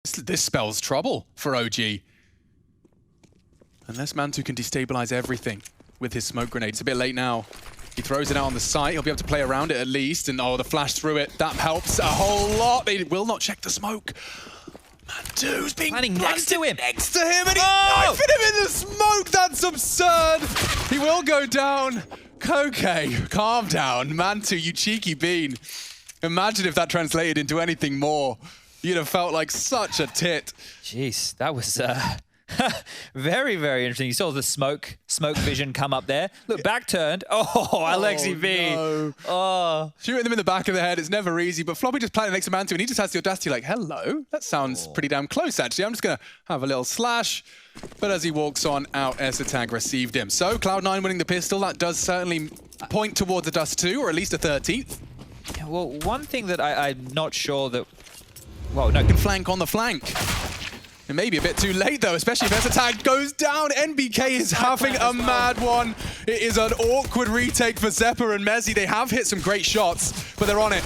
This spells trouble for OG. Unless Mantu can destabilize everything with his smoke grenade. It's a bit late now. He throws it out on the site. He'll be able to play around it at least. And oh, the flash through it. That helps a whole lot. They will not check the smoke. Mantu's being planning next to him. Next to him, and he's knifing him in the smoke. That's absurd. He will go down. Okay, calm down. Mantu, you cheeky bean. Imagine if that translated into anything more. You'd have felt like such a tit. Jeez, that was very, very interesting. You saw the smoke vision come up there. Look, back turned. Oh, Alexi V. No. Oh. Shooting them in the back of the head is never easy, but Floppy just planted next to Mantu, and he just has the audacity like, hello, that sounds pretty damn close, actually. I'm just going to have a little slash. But as he walks on out, ESL received him. So Cloud9 winning the pistol, that does certainly point towards a Dust 2, or at least a 13th. Yeah, well, one thing that I'm not sure that... Well, no, can flank on the flank. It may be a bit too late, though, especially if ESL goes down. NBK is having a mad one. It is an awkward retake for Zeppa and Mezzi. They have hit some great shots, but they're on it.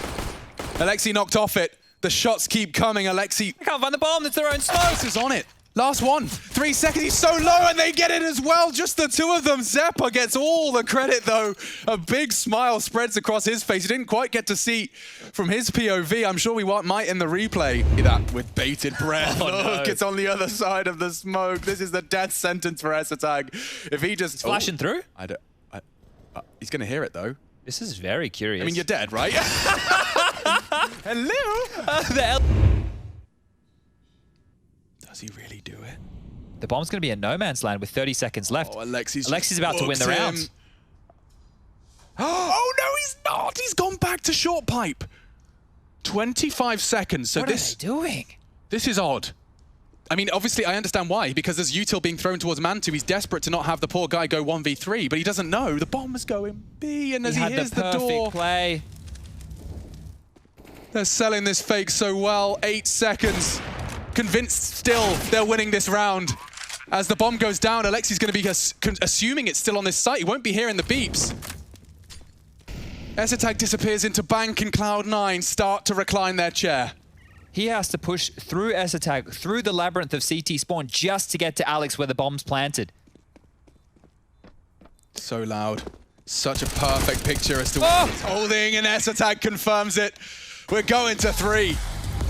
Alexi knocked off it. The shots keep coming. Alexi... They can't find the bomb. It's their own smoke. Is on it. Last one. 3 seconds. He's so low, and they get it as well. Just the two of them. Zeppa gets all the credit, though. A big smile spreads across his face. He didn't quite get to see from his POV. I'm sure we might in the replay. That with bated breath. Oh, Look, no. it's on the other side of the smoke. This is the death sentence for ESL. If he just... Flashing through? He's going to hear it, though. This is very curious. I mean, you're dead, right? Hello? Does he really do it? The bomb's going to be in no man's land with 30 seconds left. Oh, Alexi's about to win the round. Oh, no, he's not. He's gone back to short pipe. 25 seconds. So what are they doing? This is odd. I mean, obviously, I understand why, because there's util being thrown towards Mantu. He's desperate to not have the poor guy go 1v3, but he doesn't know. The bomb is going B, and as he hears the door... play. They're selling this fake so well. 8 seconds. Convinced still they're winning this round. As the bomb goes down, Alexi's going to be assuming it's still on this site. He won't be hearing the beeps. ESL disappears into bank, and Cloud9 start to recline their chair. He has to push through ESL, through the labyrinth of CT spawn just to get to Alex where the bomb's planted. So loud. Such a perfect picture as to what he's holding, and ESL confirms it. We're going to 3.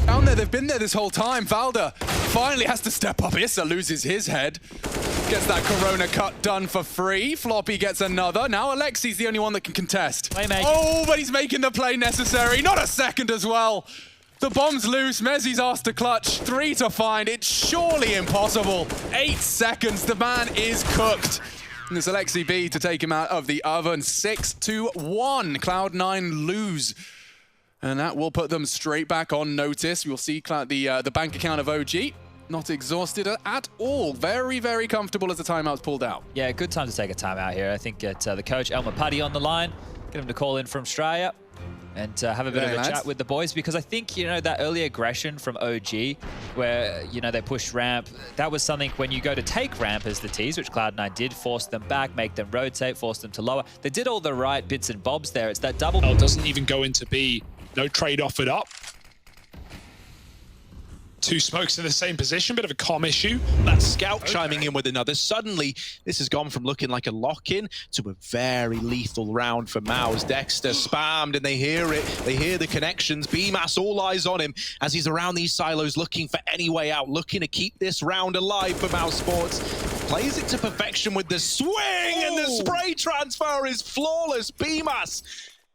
Down there, they've been there this whole time. Valda finally has to step up. Issa loses his head. Gets that Corona cut done for free. Floppy gets another. Now Alexi's the only one that can contest. Playmaking. Oh, but he's making the play necessary. Not a second as well. The bomb's loose. Mezzi's asked to clutch. 3 to find. It's surely impossible. 8 seconds. The man is cooked. And it's Alexi B to take him out of the oven. 6-1. Cloud9 lose. And that will put them straight back on notice. You'll see the bank account of OG not exhausted at all. Very, very comfortable as the timeout's pulled out. Yeah, good time to take a timeout here. I think get the coach, Elmer Putty, on the line. Get him to call in from Australia and have a bit of a chat with the boys. Because I think, you know, that early aggression from OG where, you know, they pushed ramp, that was something when you go to take ramp as the tease, which Cloud9 did, force them back, make them rotate, force them to lower. They did all the right bits and bobs there. It's that double... It doesn't even go into B. No trade offered up. 2 smokes in the same position, bit of a comm issue. That scout chiming in with another. Suddenly, this has gone from looking like a lock-in to a very lethal round for Maus. Dexter spammed, and they hear it. They hear the connections. BMAS, all eyes on him as he's around these silos looking for any way out, looking to keep this round alive for Maus Sports. Plays it to perfection with the swing, and the spray transfer is flawless. BMAS.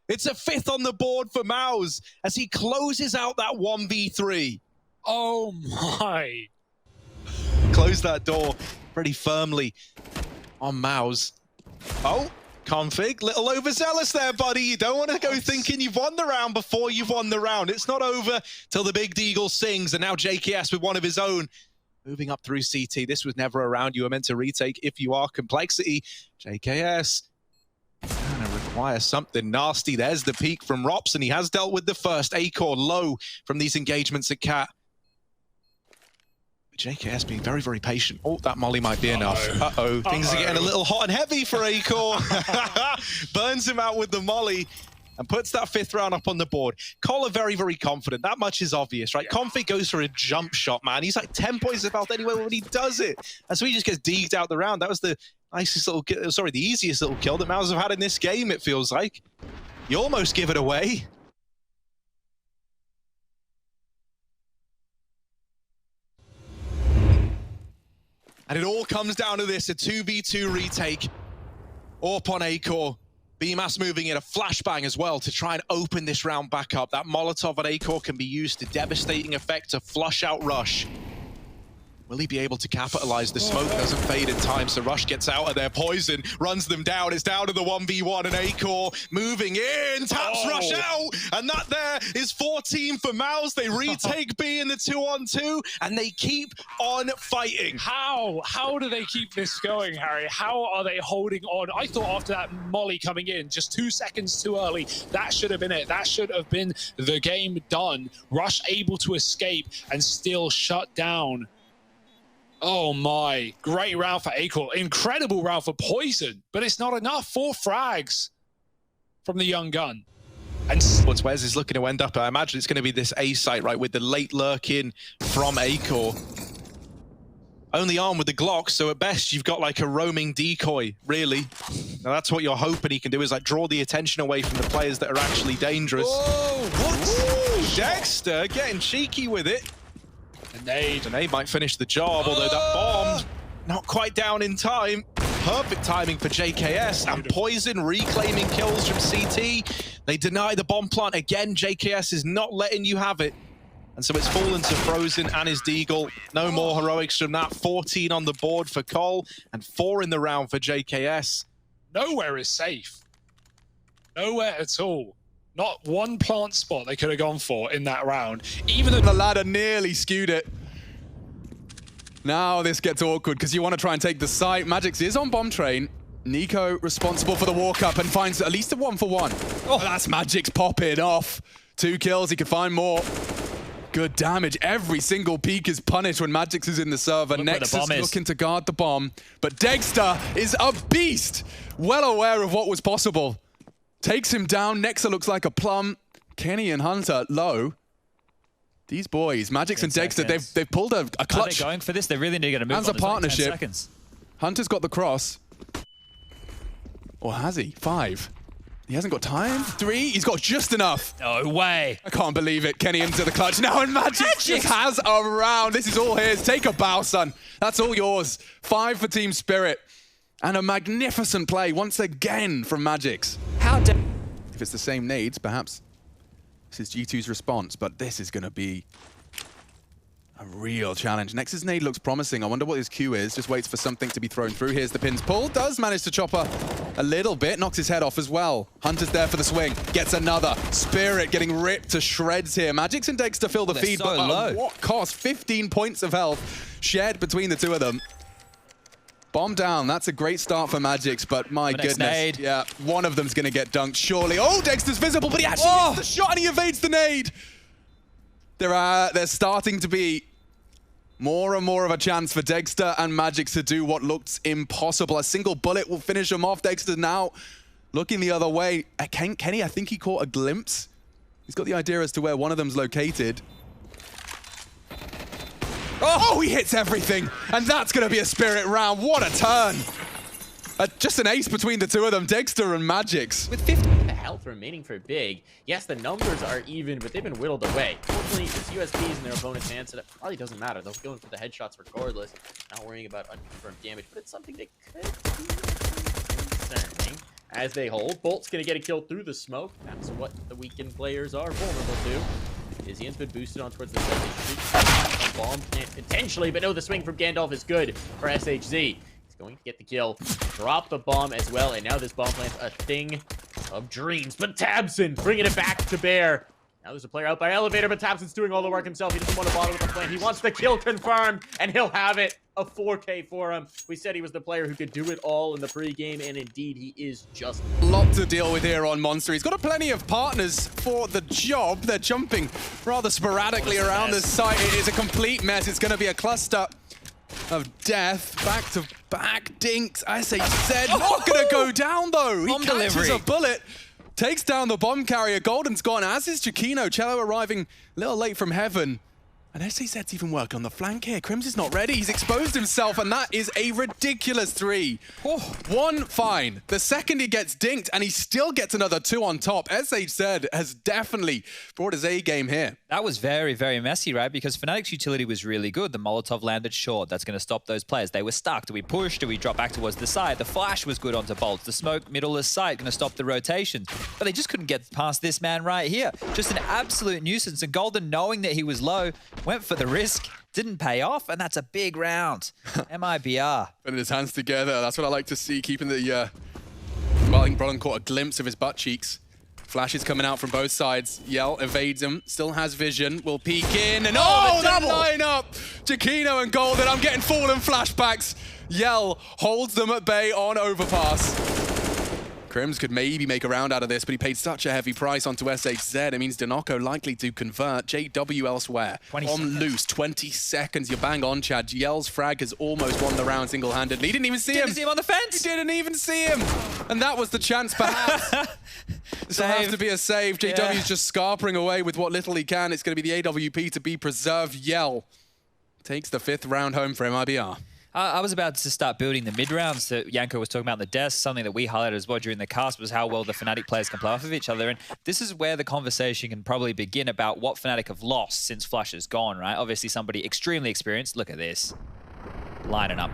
It's a 5th on the board for Maus as he closes out that 1v3. Oh my. Close that door pretty firmly on Maus. Oh, Config, little overzealous there, buddy. You don't want to go thinking you've won the round before you've won the round. It's not over till the big deagle sings, and now JKS with one of his own. Moving up through CT. This was never a round you were meant to retake if you are Complexity. JKS. Gonna require something nasty. There's the peak from Rops, and he has dealt with the first. Acor low from these engagements at Cat. JKS being very, very patient. Oh, that molly might be enough. Things are getting a little hot and heavy for Acor. Burns him out with the molly. and puts that 5th round up on the board. Cole are very, very confident. That much is obvious, right? Config goes for a jump shot, man. He's like 10 points of health anyway when he does it. And so he just gets degged out the round. That was the nicest little, sorry, the easiest little kill that Mouse have had in this game, it feels like. You almost give it away. And it all comes down to this, a 2v2 retake. Orp on Acor. BMAS moving in a flashbang as well to try and open this round back up. That Molotov on Acor can be used to devastating effect to flush out Rush. Will he be able to capitalize? The smoke doesn't fade in time, so Rush gets out of there. Poison runs them down. It's down to the 1v1, and Acor moving in, taps Rush out, and that there is 14 for Mouse. They retake B in the 2-on-2, and they keep on fighting. How do they keep this going, Harry? How are they holding on? I thought after that Molly coming in, just 2 seconds too early, that should have been it. That should have been the game done. Rush able to escape and still shut down. Oh my, great round for Acor. Incredible round for Poison, but it's not enough. 4 frags from the young gun. And what Wes is looking to end up, I imagine it's going to be this A site, right, with the late lurk in from Acor. Only armed with the Glock, so at best you've got like a roaming decoy, really. Now that's what you're hoping he can do, is like draw the attention away from the players that are actually dangerous. Whoa, what? Ooh, Dexter getting cheeky with it. The nade might finish the job, although that bomb not quite down in time. Perfect timing for JKS, and Poison reclaiming kills from CT. They deny the bomb plant again. JKS is not letting you have it. And so it's fallen to Frozen and his Deagle. No more heroics from that. 14 on the board for Cole, and 4 in the round for JKS. Nowhere is safe. Nowhere at all. Not one plant spot they could have gone for in that round. Even though the ladder nearly skewed it. Now this gets awkward because you want to try and take the site. Magix is on bomb train. Nico responsible for the walk up and finds at least a 1-for-1. Oh, that's Magix popping off. 2 kills, he could find more. Good damage. Every single peak is punished when Magix is in the server. Nexus looking to guard the bomb. But Dexter is a beast. Well aware of what was possible. Takes him down. Nexa looks like a plum. Kenny and Hunter low. These boys, Magix and Dexter, they've pulled a clutch. Are they going for this? They really need to move on. As a partnership. Hunter's got the cross. Or has he? 5. He hasn't got time. 3. He's got just enough. No way. I can't believe it. Kenny into the clutch now, and Magix just has a round. This is all his. Take a bow, son. That's all yours. 5 for Team Spirit. And a magnificent play once again from Magix. If it's the same nades, perhaps this is G2's response, but this is going to be a real challenge. Nexus nade looks promising. I wonder what his Q is. Just waits for something to be thrown through. Here's the pins pull. Does manage to chop a little bit. Knocks his head off as well. Hunter's there for the swing. Gets another. Spirit getting ripped to shreds here. Magix and Dexter fill the feed, but at what cost? 15 points of health shared between the two of them. Bomb down. That's a great start for Magix, but my goodness. Nade. Yeah, one of them's going to get dunked, surely. Oh, Dexter's visible, but he actually hits the shot and he evades the nade. There's starting to be more and more of a chance for Dexter and Magix to do what looks impossible. A single bullet will finish him off. Dexter now looking the other way. Kenny, I think he caught a glimpse. He's got the idea as to where one of them's located. Oh, he hits everything. And that's going to be a Spirit round. What a turn. Just an ace between the two of them, Dexter and Magix. With 50 health remaining for Big, yes, the numbers are even, but they've been whittled away. Fortunately, it's USBs in their opponent's hands, so that probably doesn't matter. They'll go in for the headshots regardless, not worrying about unconfirmed damage, but it's something that could be concerning. As they hold, Bolt's going to get a kill through the smoke. That's what the weakened players are vulnerable to. Izzian's been boosted on towards the second street. Bomb plant potentially, but no, the swing from Gandalf is good for SHZ. He's going to get the kill, drop the bomb as well, and now this bomb plant's a thing of dreams. But Tabson bringing it back to bear. Now there's a player out by elevator, but Tabson's doing all the work himself. He doesn't want to bother with the plant. He wants the kill confirmed, and he'll have it. A 4K for him. We said he was the player who could do it all in the pregame, and indeed he is just. A lot to deal with here on Monster. He's got plenty of partners for the job. They're jumping rather sporadically around the site. It is a complete mess. It's going to be a cluster of death. Back to back dinks. I say said not going to go down though. He catches a bullet. takes down the bomb carrier. Golden's gone, as is Chiquino. Cello arriving a little late from heaven. And SAZ's even work on the flank here. Crims is not ready. He's exposed himself, and that is a ridiculous 3. Oh, 1 fine. The second he gets dinked, and he still gets another 2 on top. SAZ has definitely brought his A game here. That was very, very messy, right? Because Fnatic's utility was really good. The Molotov landed short. That's going to stop those players. They were stuck. Do we push? Do we drop back towards the side? The flash was good onto bolts. The smoke middle of sight going to stop the rotation. But they just couldn't get past this man right here. Just an absolute nuisance. And Golden, knowing that he was low, went for the risk, didn't pay off, and that's a big round. MIBR. Putting his hands together, that's what I like to see, keeping the, well, I think Brolin caught a glimpse of his butt cheeks. Flashes coming out from both sides. Yell evades him, still has vision, will peek in, and oh, that lineup! Chiquino and Golden, I'm getting fallen flashbacks. Yell holds them at bay on overpass. Crims could maybe make a round out of this, but he paid such a heavy price onto SHZ. It means Dinoco likely to convert. JW elsewhere. On loose, 20 seconds. You're bang on, Chad. Yell's frag has almost won the round single-handedly. He didn't even see him. Didn't see him on the fence. He didn't even see him. And that was the chance, perhaps. This will have to be a save. JW's just scarpering away with what little he can. It's going to be the AWP to be preserved. Yell takes the 5th round home for MIBR. I was about to start building the mid-rounds that Yanko was talking about on the desk. Something that we highlighted as well during the cast was how well the Fnatic players can play off of each other. And this is where the conversation can probably begin about what Fnatic have lost since Flush has gone, right? Obviously, somebody extremely experienced. Look at this. Lining up